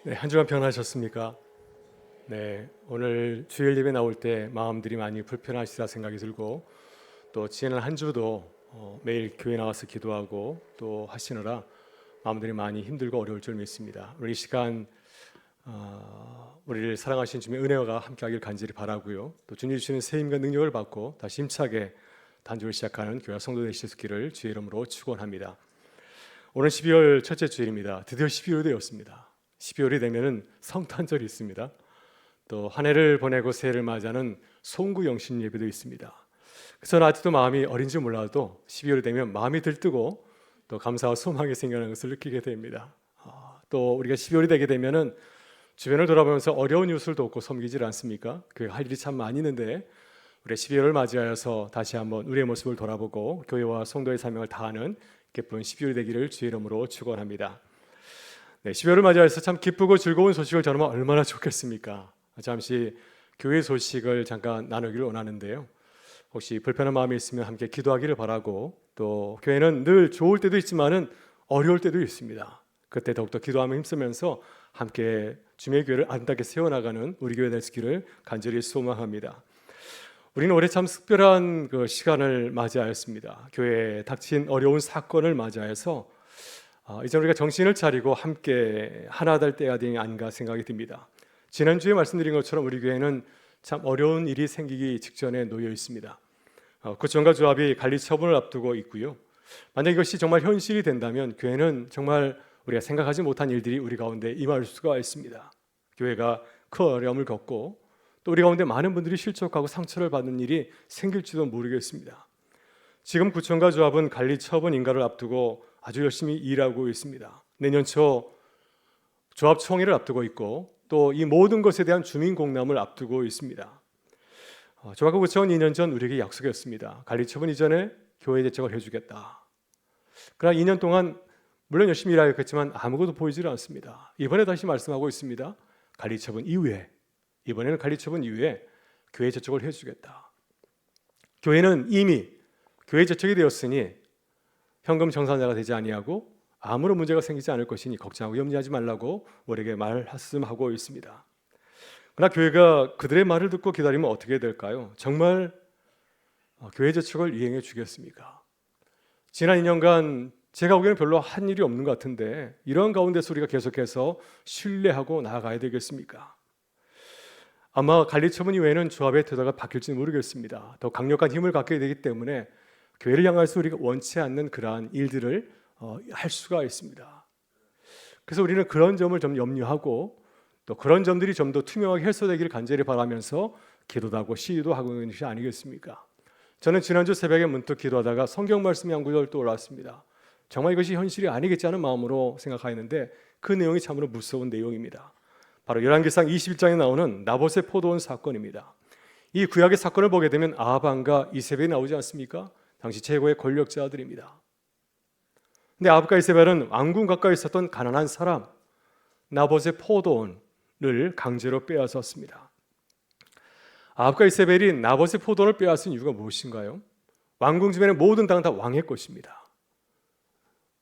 네, 한 주간 평안하셨습니까? 네, 오늘 주일 예배 나올 때 마음들이 많이 불편하시다 생각이 들고 또 지난 한 주도 매일 교회 나와서 기도하고 또 하시느라 마음들이 많이 힘들고 어려울 줄 믿습니다. 우리 이 시간 우리를 사랑하신 주님의 은혜가 함께하길 간절히 바라고요. 또 주님 주시는 새 힘과 능력을 받고 다시 힘차게 단주를 시작하는 교회 성도 되시기를 주의 이름으로 축원합니다. 오늘 12월 첫째 주일입니다. 드디어 12월이 되었습니다. 12월이 되면은 성탄절이 있습니다. 또 한 해를 보내고 새해를 맞이하는 송구영신 예배도 있습니다. 그래서 아직도 마음이 어린지 몰라도 12월이 되면 마음이 들뜨고 또 감사와 소망이 생겨나는 것을 느끼게 됩니다. 또 우리가 12월이 되게 되면은 주변을 돌아보면서 어려운 이웃을 돕고 섬기질 않습니까? 그 할 일이 참 많이 있는데 우리 12월을 맞이하여서 다시 한번 우리의 모습을 돌아보고 교회와 성도의 사명을 다하는 기쁜 12월이 되기를 주의 이름으로 축원합니다. 네, 12월을 맞이해서 참 기쁘고 즐거운 소식을 전하면 얼마나 좋겠습니까? 잠시 교회 소식을 잠깐 나누기를 원하는데요. 혹시 불편한 마음이 있으면 함께 기도하기를 바라고 또 교회는 늘 좋을 때도 있지만은 어려울 때도 있습니다. 그때 더욱더 기도하며 힘쓰면서 함께 주님의 교회를 아름답게 세워나가는 우리 교회 되시기를 간절히 소망합니다. 우리는 올해 참 특별한 그 시간을 맞이하였습니다. 교회에 닥친 어려운 사건을 맞이하여서 이제 우리가 정신을 차리고 함께 하나 될 때가 되니 아닌가 생각이 듭니다. 지난주에 말씀드린 것처럼 우리 교회는 참 어려운 일이 생기기 직전에 놓여 있습니다. 구청과 조합이 관리 처분을 앞두고 있고요. 만약 이것이 정말 현실이 된다면 교회는 정말 우리가 생각하지 못한 일들이 우리 가운데 임할 수가 있습니다. 교회가 큰 어려움을 겪고 또 우리 가운데 많은 분들이 실족하고 상처를 받는 일이 생길지도 모르겠습니다. 지금 구청과 조합은 관리 처분 인가를 앞두고 아주 열심히 일하고 있습니다. 내년 초 조합 총회를 앞두고 있고 또 이 모든 것에 대한 주민 공람을 앞두고 있습니다. 조합과 구청은 2년 전 우리에게 약속했습니다. 관리 처분 이전에 교회 대책을 해주겠다. 그러나 2년 동안 물론 열심히 일하였겠지만 아무것도 보이질 않습니다. 이번에 다시 말씀하고 있습니다. 관리 처분 이후에 이번에는 관리 처분 이후에 교회 재촉을 해주겠다. 교회는 이미 교회 재촉이 되었으니 현금 정산자가 되지 아니하고 아무런 문제가 생기지 않을 것이니 걱정하고 염려하지 말라고 우리에게 말씀하고 있습니다. 그러나 교회가 그들의 말을 듣고 기다리면 어떻게 될까요? 정말 교회 재촉을 이행해 주겠습니까? 지난 2년간 제가 보기에는 별로 한 일이 없는 것 같은데 이런 가운데서 우리가 계속해서 신뢰하고 나아가야 되겠습니까? 아마 관리 처분 이후에는 조합의 태도가 바뀔지 모르겠습니다. 더 강력한 힘을 갖게 되기 때문에 교회를 향해서 우리가 원치 않는 그러한 일들을 할 수가 있습니다. 그래서 우리는 그런 점을 좀 염려하고 또 그런 점들이 좀 더 투명하게 해소되기를 간절히 바라면서 기도도 하고 시위도 하고 있는 것이 아니겠습니까? 저는 지난주 새벽에 문득 기도하다가 성경 말씀이 한 구절 떠올랐습니다. 정말 이것이 현실이 아니겠지 하는 마음으로 생각하였는데 그 내용이 참으로 무서운 내용입니다. 바로 열왕기상 21장에 나오는 나봇의 포도원 사건입니다. 이 구약의 사건을 보게 되면 아합과 이세벨이 나오지 않습니까? 당시 최고의 권력자들입니다. 근데 아합과 이세벨은 왕궁 가까이 있었던 가난한 사람 나봇의 포도원을 강제로 빼앗았습니다. 아합과 이세벨이 나봇의 포도원을 빼앗은 이유가 무엇인가요? 왕궁 주변의 모든 땅은 다 왕의 것입니다.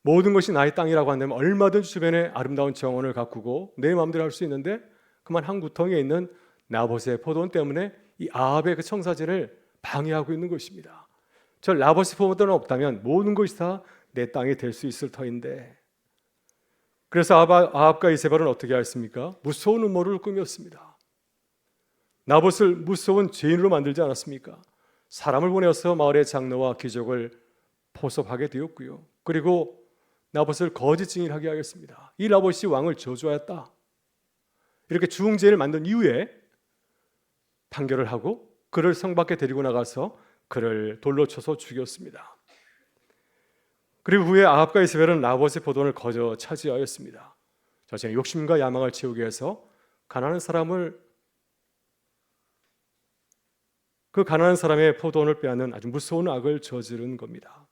모든 것이 나의 땅이라고 한다면 얼마든지 주변에 아름다운 정원을 가꾸고 내 마음대로 할 수 있는데 그만 한 구덩이에 있는 나봇의 포도원 때문에 이 아합의 그 청사진을 방해하고 있는 것입니다. 저 나봇의 포도원이 없다면 모든 것이 다 내 땅이 될 수 있을 터인데 그래서 아합과 이세벨은 어떻게 하였습니까? 무서운 음모를 꾸몄습니다. 나봇을 무서운 죄인으로 만들지 않았습니까? 사람을 보내어서 마을의 장로와 귀족을 포섭하게 되었고요. 그리고 나봇을 거짓 증인하게 하겠습니다. 이 나봇이 왕을 저주하였다. 이렇게 중죄를 만든 이후에 판결을 하고 그를 성 밖에 데리고 나가서 그를 돌로 쳐서 죽였습니다. 그리고 후에 아합과 이세벨은 나봇의 포도원을 거저 차지하였습니다. 자신의 욕심과 야망을 채우기 위해서 가난한 사람의 포도원을 빼앗는 아주 무서운 악을 저지른 겁니다.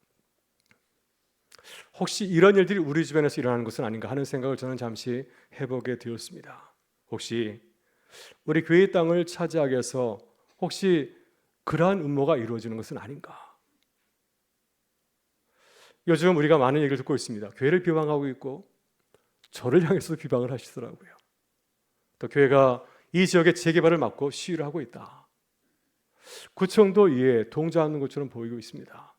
혹시 이런 일들이 우리 주변에서 일어나는 것은 아닌가 하는 생각을 저는 잠시 해보게 되었습니다. 혹시 우리 교회의 땅을 차지하기 위해서 혹시 그러한 음모가 이루어지는 것은 아닌가? 요즘 우리가 많은 얘기를 듣고 있습니다. 교회를 비방하고 있고 저를 향해서도 비방을 하시더라고요. 또 교회가 이 지역의 재개발을 막고 시위를 하고 있다. 구청도 이에 동조하는 것처럼 보이고 있습니다.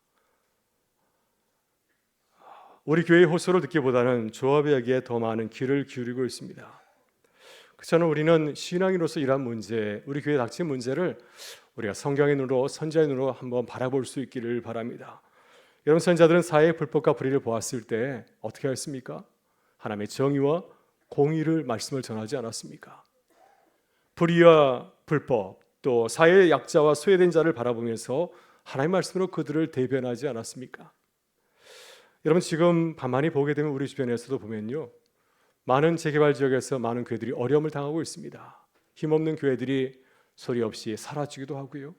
우리 교회의 호소를 듣기보다는 조합에게 더 많은 귀를 기울이고 있습니다. 저는 우리는 신앙인으로서 이러한 문제, 우리 교회에 닥친 문제를 우리가 성경의 눈으로, 선지자의 눈으로 한번 바라볼 수 있기를 바랍니다. 여러분, 선지자들은 사회의 불법과 불의를 보았을 때 어떻게 했습니까? 하나님의 정의와 공의를 말씀을 전하지 않았습니까? 불의와 불법, 또 사회의 약자와 소외된 자를 바라보면서 하나님의 말씀으로 그들을 대변하지 않았습니까? 여러분, 지금 가만히 보게 되면 우리 주변에서도 보면요, 많은 재개발 지역에서 많은 교회들이 어려움을 당하고 있습니다. 힘없는 교회들이 소리 없이 사라지기도 하고요,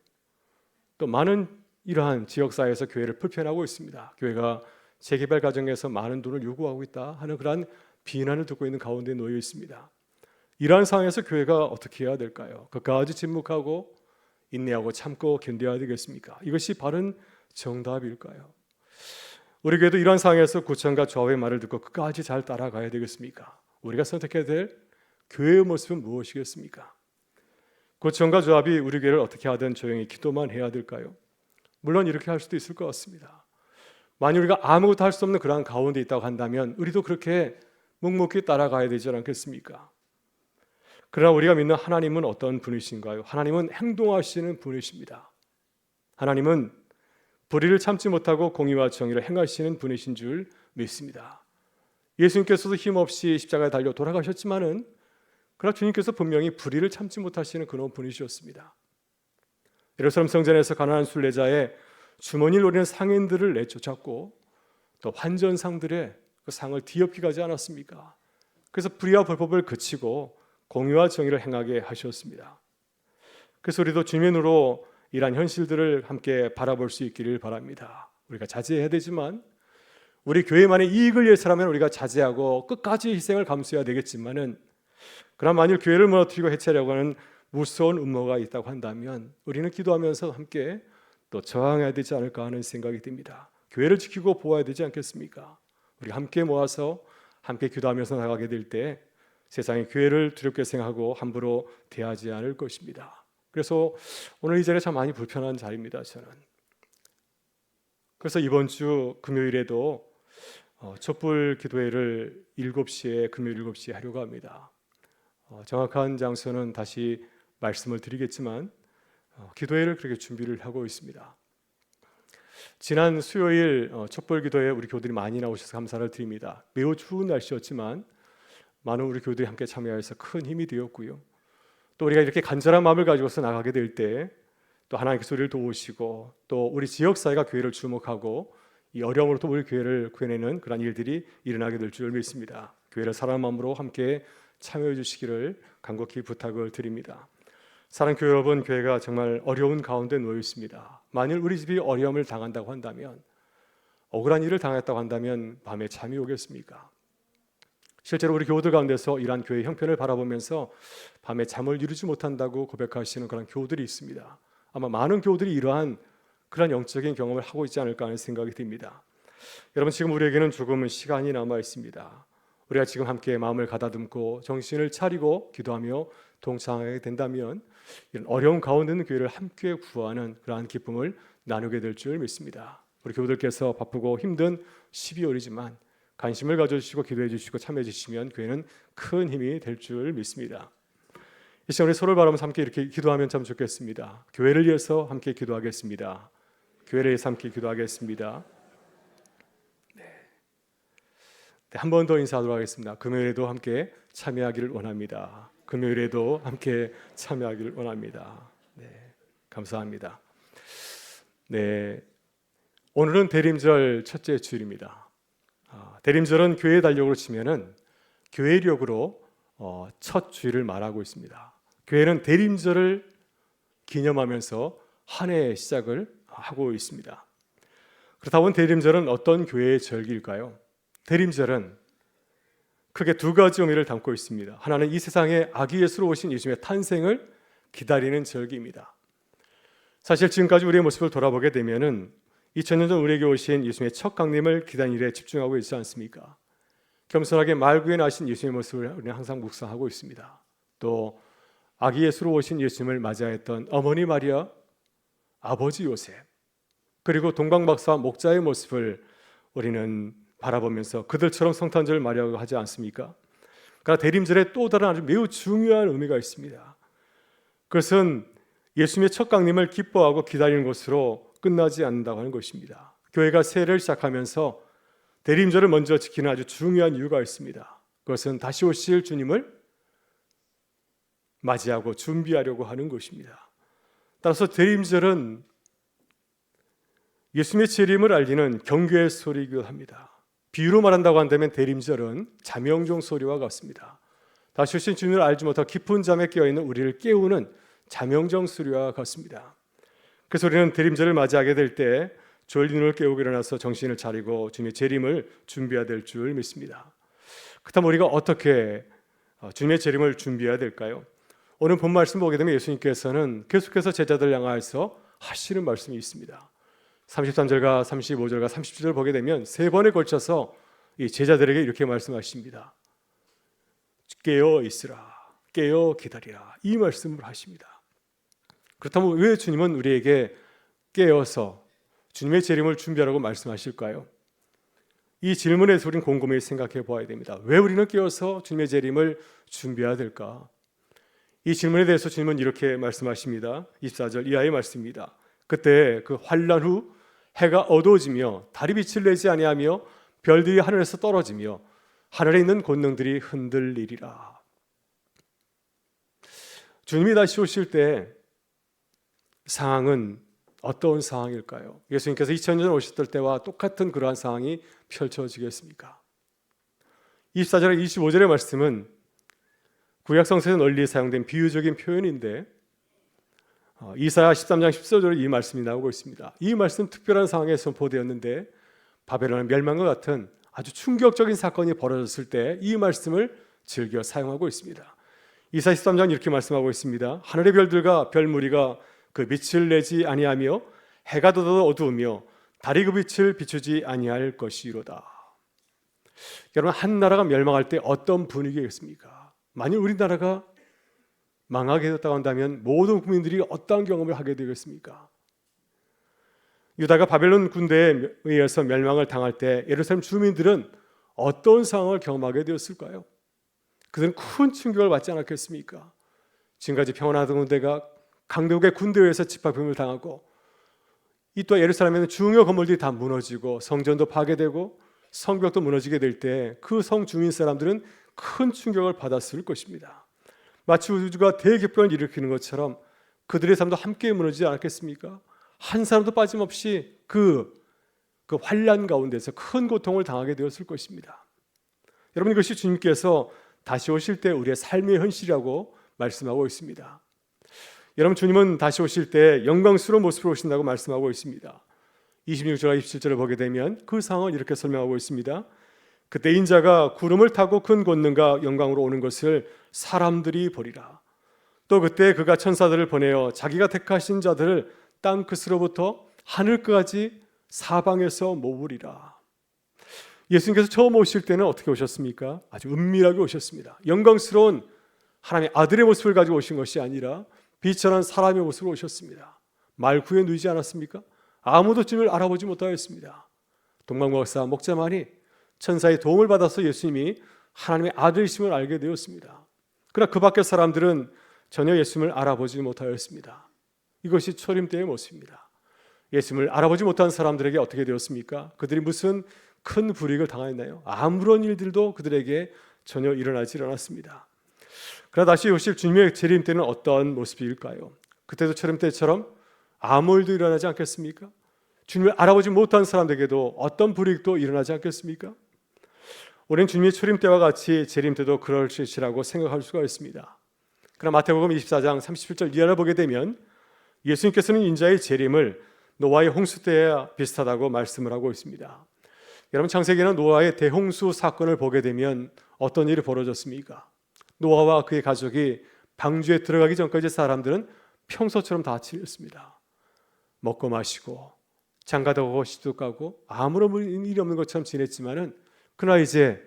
또 많은 이러한 지역사회에서 교회를 불편하고 있습니다. 교회가 재개발 과정에서 많은 돈을 요구하고 있다 하는 그러한 비난을 듣고 있는 가운데 놓여 있습니다. 이러한 상황에서 교회가 어떻게 해야 될까요? 끝까지 침묵하고 인내하고 참고 견뎌야 되겠습니까? 이것이 바른 정답일까요? 우리 교회도 이러한 상황에서 구청과 조합의 말을 듣고 끝까지 잘 따라가야 되겠습니까? 우리가 선택해야 될 교회의 모습은 무엇이겠습니까? 구청과 조합이 우리 교회를 어떻게 하든 조용히 기도만 해야 될까요? 물론 이렇게 할 수도 있을 것 같습니다. 만약 우리가 아무것도 할 수 없는 그러한 가운데 있다고 한다면 우리도 그렇게 묵묵히 따라가야 되지 않겠습니까? 그러나 우리가 믿는 하나님은 어떤 분이신가요? 하나님은 행동하시는 분이십니다. 하나님은 불의를 참지 못하고 공의와 정의를 행하시는 분이신 줄 믿습니다. 예수님께서도 힘없이 십자가에 달려 돌아가셨지만은 그러나 주님께서 분명히 불의를 참지 못하시는 그런 분이셨습니다. 예루살렘 성전에서 가난한 순례자의 주머니를 노리는 상인들을 내쫓았고 또 환전상들의 그 상을 뒤엎기가 하지 않았습니까? 그래서 불의와 불법을 그치고 공의와 정의를 행하게 하셨습니다. 그래서 우리도 주님의 눈으로 이러한 현실들을 함께 바라볼 수 있기를 바랍니다. 우리가 자제해야 되지만 우리 교회만의 이익을 위해서라면 우리가 자제하고 끝까지 희생을 감수해야 되겠지만은, 그러나 만일 교회를 무너뜨리고 해체하려고 하는 무서운 음모가 있다고 한다면 우리는 기도하면서 함께 또 저항해야 되지 않을까 하는 생각이 듭니다. 교회를 지키고 보호해야 되지 않겠습니까? 우리 함께 모아서 함께 기도하면서 나가게 될 때 세상의 교회를 두렵게 생각하고 함부로 대하지 않을 것입니다. 그래서 오늘 이 자리가 참 많이 불편한 자리입니다, 저는. 그래서 이번 주 금요일에도 촛불 기도회를 7시에 금요일 7시에 하려고 합니다. 정확한 장소는 다시 말씀을 드리겠지만 기도회를 그렇게 준비를 하고 있습니다. 지난 수요일 촛불 기도회에 우리 교우들이 많이 나오셔서 감사를 드립니다. 매우 추운 날씨였지만 많은 우리 교우들이 함께 참여해서 큰 힘이 되었고요. 또 우리가 이렇게 간절한 마음을 가지고서 나가게 될 때 또 하나님께서 우리를 도우시고 또 우리 지역사회가 교회를 주목하고 이 어려움으로부터 우리 교회를 구해내는 그런 일들이 일어나게 될 줄 믿습니다. 교회를 사랑하는 마음으로 함께 참여해 주시기를 간곡히 부탁을 드립니다. 사랑하는 교회 여러분, 교회가 정말 어려운 가운데 놓여 있습니다. 만일 우리 집이 어려움을 당한다고 한다면, 억울한 일을 당했다고 한다면 밤에 잠이 오겠습니까? 실제로 우리 교우들 가운데서 이러한 교회의 형편을 바라보면서 밤에 잠을 이루지 못한다고 고백하시는 그런 교우들이 있습니다. 아마 많은 교우들이 이러한 그런 영적인 경험을 하고 있지 않을까 하는 생각이 듭니다. 여러분, 지금 우리에게는 조금은 시간이 남아 있습니다. 우리가 지금 함께 마음을 가다듬고 정신을 차리고 기도하며 동참하게 된다면 이런 어려운 가운데 있는 교회를 함께 구하는 그러한 기쁨을 나누게 될 줄 믿습니다. 우리 교우들께서 바쁘고 힘든 12월이지만 관심을 가져주시고 기도해 주시고 참여해 주시면 교회는 큰 힘이 될 줄 믿습니다. 이 시간 우리 서로를 바라보면서 함께 이렇게 기도하면 참 좋겠습니다. 교회를 위해서 함께 기도하겠습니다. 교회를 위해서 함께 기도하겠습니다. 한 번 더 인사하도록 하겠습니다. 금요일에도 함께 참여하기를 원합니다. 금요일에도 함께 참여하기를 원합니다. 네, 감사합니다. 네, 오늘은 대림절 첫째 주일입니다. 대림절은 교회 달력으로 치면은 교회력으로 첫 주일을 말하고 있습니다. 교회는 대림절을 기념하면서 한 해의 시작을 하고 있습니다. 그렇다면 대림절은 어떤 교회의 절기일까요? 대림절은 크게 두 가지 의미를 담고 있습니다. 하나는 이 세상에 아기 예수로 오신 예수님의 탄생을 기다리는 절기입니다. 사실 지금까지 우리의 모습을 돌아보게 되면은 2000년 전 우리에게 오신 예수님의 첫 강림을 기다리는 일에 집중하고 있지 않습니까? 겸손하게 말구에 나신 예수님의 모습을 우리는 항상 묵상하고 있습니다. 또 아기 예수로 오신 예수님을 맞이했던 어머니 마리아, 아버지 요셉, 그리고 동방박사 목자의 모습을 우리는 바라보면서 그들처럼 성탄절을 맞이하고 하지 않습니까? 그러나 대림절에 또 다른 아주 매우 중요한 의미가 있습니다. 그것은 예수님의 첫 강림을 기뻐하고 기다리는 것으로 끝나지 않는다고 하는 것입니다. 교회가 세례를 시작하면서 대림절을 먼저 지키는 아주 중요한 이유가 있습니다. 그것은 다시 오실 주님을 맞이하고 준비하려고 하는 것입니다. 따라서 대림절은 예수님의 재림을 알리는 경고의 소리이기도 합니다. 비유로 말한다고 한다면 대림절은 자명종 소리와 같습니다. 다시 오신 주님을 알지 못하고 깊은 잠에 깨어있는 우리를 깨우는 자명종 소리와 같습니다. 그래서 우리는 대림절을 맞이하게 될 때 졸린 눈을 깨우고 일어나서 정신을 차리고 주님의 재림을 준비해야 될 줄 믿습니다. 그렇다면 우리가 어떻게 주님의 재림을 준비해야 될까요? 오늘 본 말씀 보게 되면 예수님께서는 계속해서 제자들 향하여서 하시는 말씀이 있습니다. 33절과 35절과 37절 보게 되면 세 번에 걸쳐서 이 제자들에게 이렇게 말씀하십니다. 깨어 있으라, 깨어 기다리라, 이 말씀을 하십니다. 그렇다면 왜 주님은 우리에게 깨어서 주님의 재림을 준비하라고 말씀하실까요? 이 질문에서 우리는 곰곰이 생각해 보아야 됩니다. 왜 우리는 깨어서 주님의 재림을 준비해야 될까? 이 질문에 대해서 주님은 이렇게 말씀하십니다. 24절 이하의 말씀입니다. 그때 그 환난 후 해가 어두워지며 달이 빛을 내지 아니하며 별들이 하늘에서 떨어지며 하늘에 있는 권능들이 흔들리리라. 주님이 다시 오실 때 상황은 어떤 상황일까요? 예수님께서 2000년 오셨을 때와 똑같은 그러한 상황이 펼쳐지겠습니까? 24절에 25절의 말씀은 구약성서에서 널리 사용된 비유적인 표현인데 이사야 13장 14절에 이 말씀이 나오고 있습니다. 이 말씀 특별한 상황에 선포되었는데 바벨론의 멸망과 같은 아주 충격적인 사건이 벌어졌을 때 이 말씀을 즐겨 사용하고 있습니다. 이사야 13장 이렇게 말씀하고 있습니다. 하늘의 별들과 별무리가 그 빛을 내지 아니하며 해가 더 어두우며 달이 그 빛을 비추지 아니할 것이로다. 여러분, 한 나라가 멸망할 때 어떤 분위기겠습니까? 만일 우리나라가 망하게 되었다고 한다면 모든 국민들이 어떠한 경험을 하게 되겠습니까? 유다가 바벨론 군대에 의해서 멸망을 당할 때 예루살렘 주민들은 어떤 상황을 경험하게 되었을까요? 그들은 큰 충격을 받지 않았겠습니까? 지금까지 평안하던 군대가 강대국의 군대에 의해서 집합임을 당하고 이 또한 예루살렘에는 중요 건물들이 다 무너지고 성전도 파괴되고 성벽도 무너지게 될 때 그 성 주민 사람들은 큰 충격을 받았을 것입니다. 마치 우주가 대격변을 일으키는 것처럼 그들의 삶도 함께 무너지지 않았겠습니까? 한 사람도 빠짐없이 그 환난 가운데서 큰 고통을 당하게 되었을 것입니다. 여러분, 이것이 주님께서 다시 오실 때 우리의 삶의 현실이라고 말씀하고 있습니다. 여러분, 주님은 다시 오실 때 영광스러운 모습으로 오신다고 말씀하고 있습니다. 26절과 27절을 보게 되면 그 상황을 이렇게 설명하고 있습니다. 그때 인자가 구름을 타고 큰 권능과 영광으로 오는 것을 사람들이 보리라. 또 그때 그가 천사들을 보내어 자기가 택하신 자들을 땅 끝으로부터 하늘까지 사방에서 모으리라. 예수님께서 처음 오실 때는 어떻게 오셨습니까? 아주 은밀하게 오셨습니다. 영광스러운 하나님의 아들의 모습을 가지고 오신 것이 아니라 비천한 사람의 모습으로 오셨습니다. 말구에 누이지 않았습니까? 아무도 주님을 알아보지 못하였습니다. 동방박사 목자만이 천사의 도움을 받아서 예수님이 하나님의 아들이심을 알게 되었습니다. 그러나 그 밖의 사람들은 전혀 예수님을 알아보지 못하였습니다. 이것이 초림 때의 모습입니다. 예수님을 알아보지 못한 사람들에게 어떻게 되었습니까? 그들이 무슨 큰 불이익을 당하였나요? 아무런 일들도 그들에게 전혀 일어나지 않았습니다. 그러나 다시 오실 주님의 재림 때는 어떠한 모습일까요? 그때도 초림 때처럼 아무 일도 일어나지 않겠습니까? 주님을 알아보지 못한 사람들에게도 어떤 불이익도 일어나지 않겠습니까? 우리는 주님의 초림 때와 같이 재림 때도 그럴 것이라고 생각할 수가 있습니다. 그러나 마태복음 24장 37절 이하를 보게 되면 예수님께서는 인자의 재림을 노아의 홍수 때와 비슷하다고 말씀을 하고 있습니다. 여러분, 창세기는 노아의 대홍수 사건을 보게 되면 어떤 일이 벌어졌습니까? 노아와 그의 가족이 방주에 들어가기 전까지 사람들은 평소처럼 다 지냈습니다. 먹고 마시고 장가도 가고 시도 가고 아무런 일이 없는 것처럼 지냈지만은 그러나 이제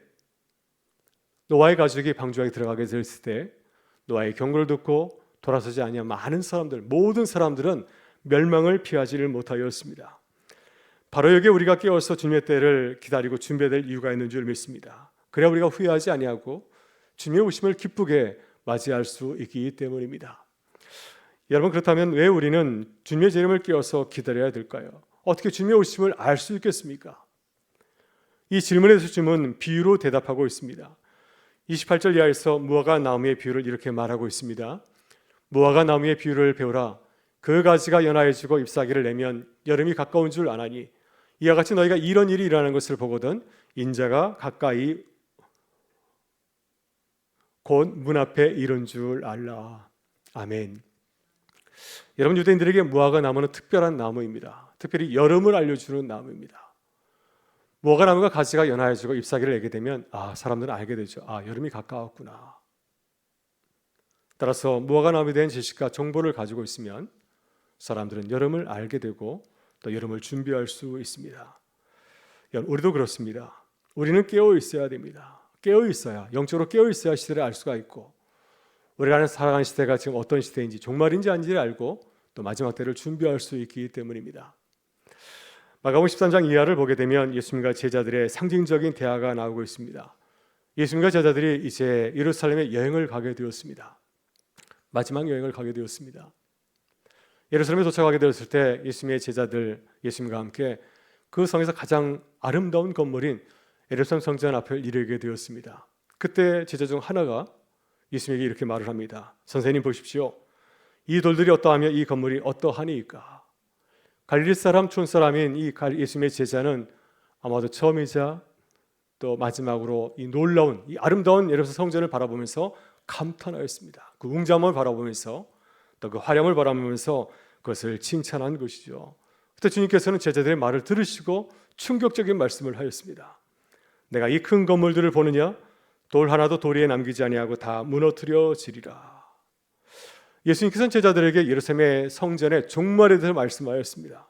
노아의 가족이 방주에 들어가게 됐을 때 노아의 경고를 듣고 돌아서지 아니한 많은 사람들, 모든 사람들은 멸망을 피하지를 못하였습니다. 바로 여기에 우리가 깨어서 주님의 때를 기다리고 준비해야 될 이유가 있는 줄 믿습니다. 그래야 우리가 후회하지 아니하고 주님의 오심을 기쁘게 맞이할 수 있기 때문입니다. 여러분, 그렇다면 왜 우리는 주님의 재림을 깨어서 기다려야 될까요? 어떻게 주님의 오심을 알 수 있겠습니까? 이 질문에 대해서 주님은 비유로 대답하고 있습니다. 28절 이하에서 무화과 나무의 비유를 이렇게 말하고 있습니다. 무화과 나무의 비유를 배우라. 그 가지가 연하여지고 잎사귀를 내면 여름이 가까운 줄 아나니 이와 같이 너희가 이런 일이 일어나는 것을 보거든 인자가 가까이 곧 문 앞에 이른 줄 알라. 아멘. 여러분, 유대인들에게 무화과 나무는 특별한 나무입니다. 특별히 여름을 알려주는 나무입니다. 무화과 나무가 가지가 연하여지고 잎사귀를 내게 되면 사람들은 알게 되죠. 여름이 가까웠구나. 따라서 무화과 나무에 대한 지식과 정보를 가지고 있으면 사람들은 여름을 알게 되고 또 여름을 준비할 수 있습니다. 우리도 그렇습니다. 우리는 깨어 있어야 됩니다. 깨어 있어야, 영적으로 깨어 있어야 시대를 알 수가 있고 우리가 살아가는 시대가 지금 어떤 시대인지, 종말인지 아닌지를 알고 또 마지막 때를 준비할 수 있기 때문입니다. 마가복음 13장 이하를 보게 되면 예수님과 제자들의 상징적인 대화가 나오고 있습니다. 예수님과 제자들이 이제 예루살렘에 여행을 가게 되었습니다. 마지막 여행을 가게 되었습니다. 예루살렘에 도착하게 되었을 때 예수님의 제자들, 예수님과 함께 그 성에서 가장 아름다운 건물인 예루살렘 성전 앞을 이르게 되었습니다. 그때 제자 중 하나가 예수님에게 이렇게 말을 합니다. 선생님 보십시오. 이 돌들이 어떠하며 이 건물이 어떠하니까. 갈릴리 사람, 촌 사람인 이 예수님의 제자는 아마도 처음이자 또 마지막으로 이 놀라운, 이 아름다운 예루살렘 성전을 바라보면서 감탄하였습니다. 그 웅장함을 바라보면서 또 그 화려함을 바라보면서 그것을 칭찬한 것이죠. 그때 주님께서는 제자들의 말을 들으시고 충격적인 말씀을 하였습니다. 내가 이 큰 건물들을 보느냐? 돌 하나도 도리에 남기지 아니하고 다 무너뜨려지리라. 예수님께서는 제자들에게 예루살렘의 성전의 종말에 대해서 말씀하였습니다.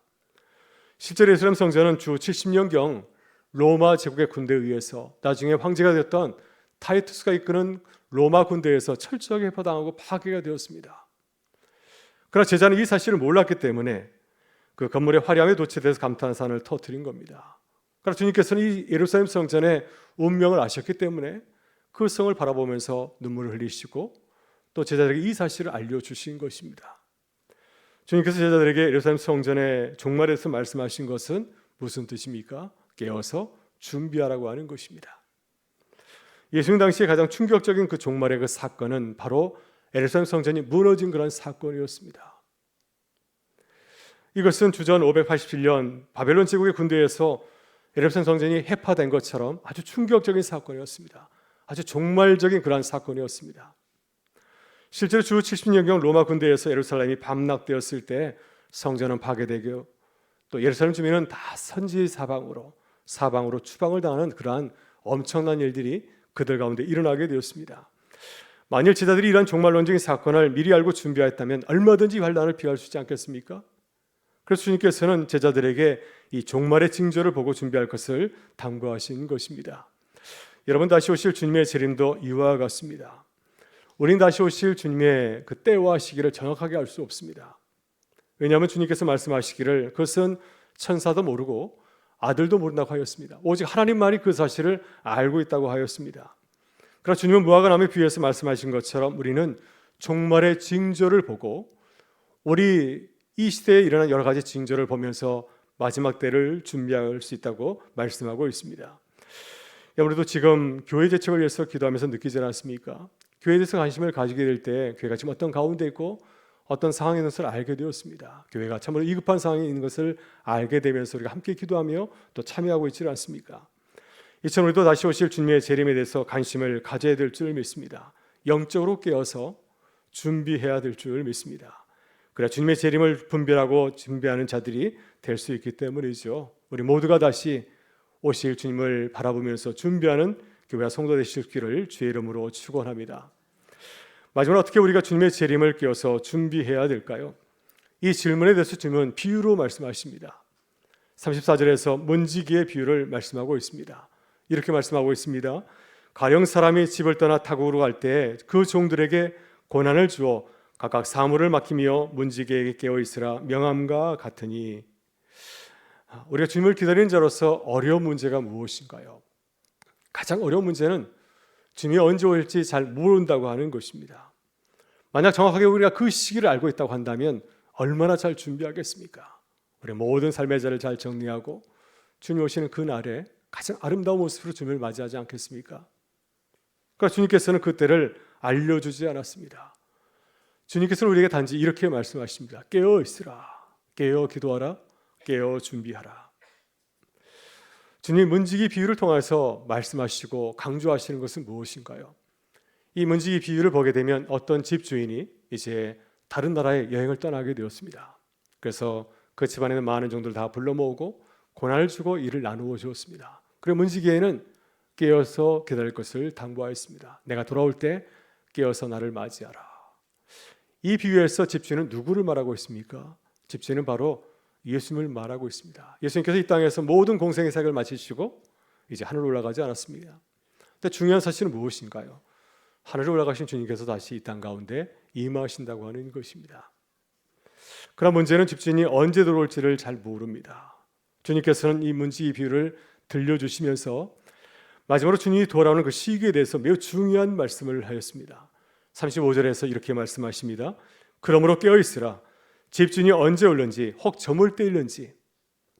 실제로 예루살렘 성전은 주 70년경 로마 제국의 군대에 의해서 나중에 황제가 되었던 타이투스가 이끄는 로마 군대에서 철저하게 해파당하고 파괴가 되었습니다. 그러나 제자는 이 사실을 몰랐기 때문에 그 건물의 화려함에 도취돼서 감탄사를 터뜨린 겁니다. 그러나 주님께서는 이 예루살렘 성전의 운명을 아셨기 때문에 그 성을 바라보면서 눈물을 흘리시고 또 제자들에게 이 사실을 알려주신 것입니다. 주님께서 제자들에게 예루살렘 성전의 종말에서 말씀하신 것은 무슨 뜻입니까? 깨어서 준비하라고 하는 것입니다. 예수님 당시에 가장 충격적인 그 종말의 그 사건은 바로 예루살렘 성전이 무너진 그런 사건이었습니다. 이것은 주전 587년 바벨론 제국의 군대에서 예루살렘 성전이 해파된 것처럼 아주 충격적인 사건이었습니다. 아주 종말적인 그러한 사건이었습니다. 실제로 주 70년경 로마 군대에서 예루살렘이 함락되었을 때 성전은 파괴되고 또 예루살렘 주민은 다 선지 사방으로 추방을 당하는 그러한 엄청난 일들이 그들 가운데 일어나게 되었습니다. 만일 제자들이 이러한 종말론적인 사건을 미리 알고 준비하였다면 얼마든지 환난을 피할 수 있지 않겠습니까? 그래서 주님께서는 제자들에게 이 종말의 징조를 보고 준비할 것을 당부하신 것입니다. 여러분, 다시 오실 주님의 재림도 이와 같습니다. 우리는 다시 오실 주님의 그 때와 시기를 정확하게 알 수 없습니다. 왜냐하면 주님께서 말씀하시기를 그것은 천사도 모르고 아들도 모른다고 하였습니다. 오직 하나님만이 그 사실을 알고 있다고 하였습니다. 그러나 주님은 무화과 나무에 비유해서 말씀하신 것처럼 우리는 종말의 징조를 보고 우리 이 시대에 일어난 여러 가지 징조를 보면서 마지막 때를 준비할 수 있다고 말씀하고 있습니다. 아무래도 지금 교회 개척을 위해서 기도하면서 느끼지 않았습니까? 교회에 대해서 관심을 가지게 될 때 교회가 지금 어떤 가운데 있고 어떤 상황에 있는 것을 알게 되었습니다. 교회가 참으로 위급한 상황에 있는 것을 알게 되면서 우리가 함께 기도하며 또 참여하고 있지 않습니까? 이처럼 우리도 다시 오실 주님의 재림에 대해서 관심을 가져야 될 줄 믿습니다. 영적으로 깨어서 준비해야 될 줄 믿습니다. 그래야 주님의 재림을 분별하고 준비하는 자들이 될 수 있기 때문이죠. 우리 모두가 다시 오실 주님을 바라보면서 준비하는 교회와 성도 되실 길을 주의 이름으로 축원합니다. 마지막으로 어떻게 우리가 주님의 재림을 깨어서 준비해야 될까요? 이 질문에 대해서 주님은 비유로 말씀하십니다. 34절에서 문지기의 비유를 말씀하고 있습니다. 이렇게 말씀하고 있습니다. 가령 사람이 집을 떠나 타국으로 갈 때 그 종들에게 고난을 주어 각각 사물을 맡기며 문지기에게 깨어 있으라 명함과 같으니. 우리가 주님을 기다리는 자로서 어려운 문제가 무엇인가요? 가장 어려운 문제는 주님이 언제 올지 잘 모른다고 하는 것입니다. 만약 정확하게 우리가 그 시기를 알고 있다고 한다면 얼마나 잘 준비하겠습니까? 우리 모든 삶의 자를 잘 정리하고 주님 오시는 그 날에 가장 아름다운 모습으로 주님을 맞이하지 않겠습니까? 그러나 주님께서는 그때를 알려주지 않았습니다. 주님께서는 우리에게 단지 이렇게 말씀하십니다. 깨어 있으라, 깨어 기도하라, 깨어 준비하라. 주님 문지기 비유를 통해서 말씀하시고 강조하시는 것은 무엇인가요? 이 문지기 비유를 보게 되면 어떤 집주인이 이제 다른 나라에 여행을 떠나게 되었습니다. 그래서 그 집안에 있는 많은 종들을 다 불러 모으고 고난을 주고 일을 나누어 주었습니다. 그리고 문지기에는 깨어서 기다릴 것을 당부하였습니다. 내가 돌아올 때 깨어서 나를 맞이하라. 이 비유에서 집주인은 누구를 말하고 있습니까? 집주인은 바로 예수님을 말하고 있습니다. 예수님께서 이 땅에서 모든 공생의 사역을 마치시고 이제 하늘로 올라가지 않았습니다. 근데 중요한 사실은 무엇인가요? 하늘로 올라가신 주님께서 다시 이 땅 가운데 임하신다고 하는 것입니다. 그러나 문제는 집주인이 언제 들어올지를 잘 모릅니다. 주님께서는 이 문지기 비유를 들려주시면서 마지막으로 주님이 돌아오는 그 시기에 대해서 매우 중요한 말씀을 하였습니다. 35절에서 이렇게 말씀하십니다. 그러므로 깨어 있으라. 집주인이 언제 올는지, 혹 저물 때일는지,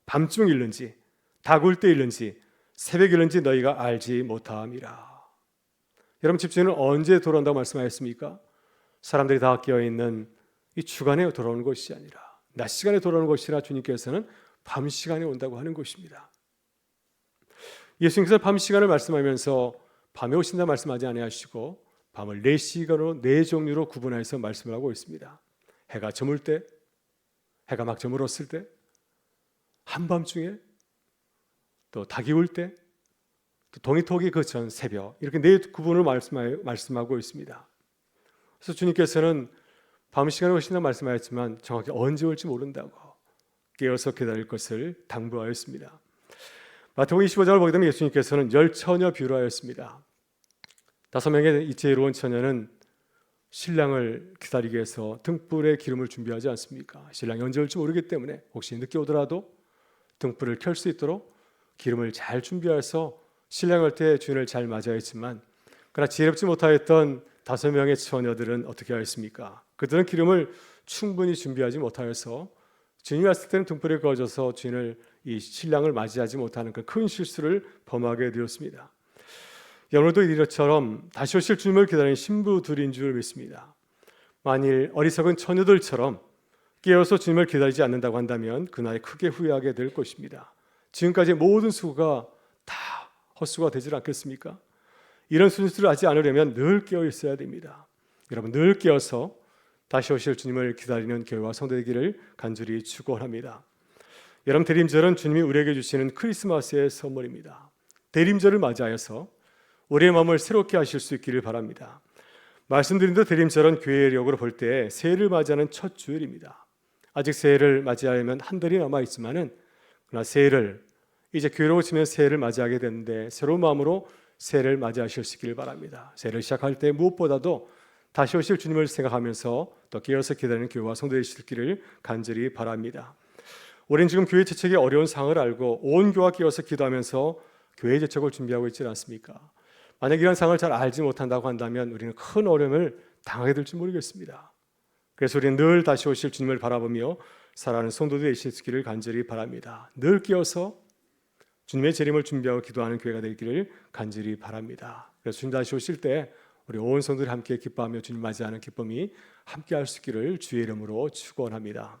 밤중일는지, 다굴 때일는지, 새벽일는지 너희가 알지 못함이라. 여러분, 집주인은 언제 돌아온다고 말씀하였습니까? 사람들이 다 깨어있는 이 주간에 돌아오는 것이 아니라 낮 시간에 돌아오는 것이라 주님께서는 밤 시간에 온다고 하는 것입니다. 예수님께서 밤 시간을 말씀하면서 밤에 오신다 말씀하지 아니하시고 밤을 4시간으로 4종류로 구분해서 말씀을 하고 있습니다. 해가 저물 때, 해가 막 저물었을 때, 한밤중에, 또 닭이 울 때, 또 동이톡이 그 전 새벽, 이렇게 4구분을 말씀하고 있습니다. 그래서 주님께서는 밤 시간에 오신다 말씀하였지만 정확히 언제 올지 모른다고 깨어서 기다릴 것을 당부하였습니다. 마태복음 25장을 보게 되면 예수님께서는 10처녀 비유를 하였습니다. 5명의 이채로운 처녀는 신랑을 기다리기 위해서 등불에 기름을 준비하지 않습니까? 신랑이 언제 올지 모르기 때문에 혹시 늦게 오더라도 등불을 켤 수 있도록 기름을 잘 준비해서 신랑 올 때 주인을 잘 맞이했지만, 그러나 지혜롭지 못하였던 5명의 처녀들은 어떻게 하였습니까? 그들은 기름을 충분히 준비하지 못하여서 주인이 왔을 때는 등불에 꺼져서 주인을, 이 신랑을 맞이하지 못하는 그 큰 실수를 범하게 되었습니다. 오늘도 이처럼 다시 오실 주님을 기다리는 신부들인 줄 믿습니다. 만일 어리석은 처녀들처럼 깨어서 주님을 기다리지 않는다고 한다면 그날에 크게 후회하게 될 것입니다. 지금까지의 모든 수고가 다 헛수고가 되지 않겠습니까? 이런 순수를 하지 않으려면 늘 깨어 있어야 됩니다. 여러분, 늘 깨어서 다시 오실 주님을 기다리는 교회와 성도 되기를 간절히 축원합니다. 여러분, 대림절은 주님이 우리에게 주시는 크리스마스의 선물입니다. 대림절을 맞이하여서 우리의 마음을 새롭게 하실 수 있기를 바랍니다. 말씀드린 대로 대림절은 교회력으로 볼 때 새해를 맞이하는 첫 주일입니다. 아직 새해를 맞이하려면 한 달이 남아 있지만은, 그러나 새해를 이제 교회로 치면 새해를 맞이하게 되는데 새로운 마음으로 새해를 맞이하실 수 있기를 바랍니다. 새해를 시작할 때 무엇보다도 다시 오실 주님을 생각하면서 또 깨어서 기다리는 교회와 성도 되시기를 간절히 바랍니다. 우리는 지금 교회 재척의 어려운 상황을 알고 온 교회가 깨어서 기도하면서 교회 재척을 준비하고 있지 않습니까? 만약 이런 상황을 잘 알지 못한다고 한다면 우리는 큰 어려움을 당하게 될지 모르겠습니다. 그래서 우리는 늘 다시 오실 주님을 바라보며 살아가는 성도들이 되시기를 간절히 바랍니다. 늘 깨어서 주님의 재림을 준비하고 기도하는 교회가 되기를 간절히 바랍니다. 그래서 주님 다시 오실 때 우리 온 성도들이 함께 기뻐하며 주님 맞이하는 기쁨이 함께 할 수 있기를 주의 이름으로 축원합니다.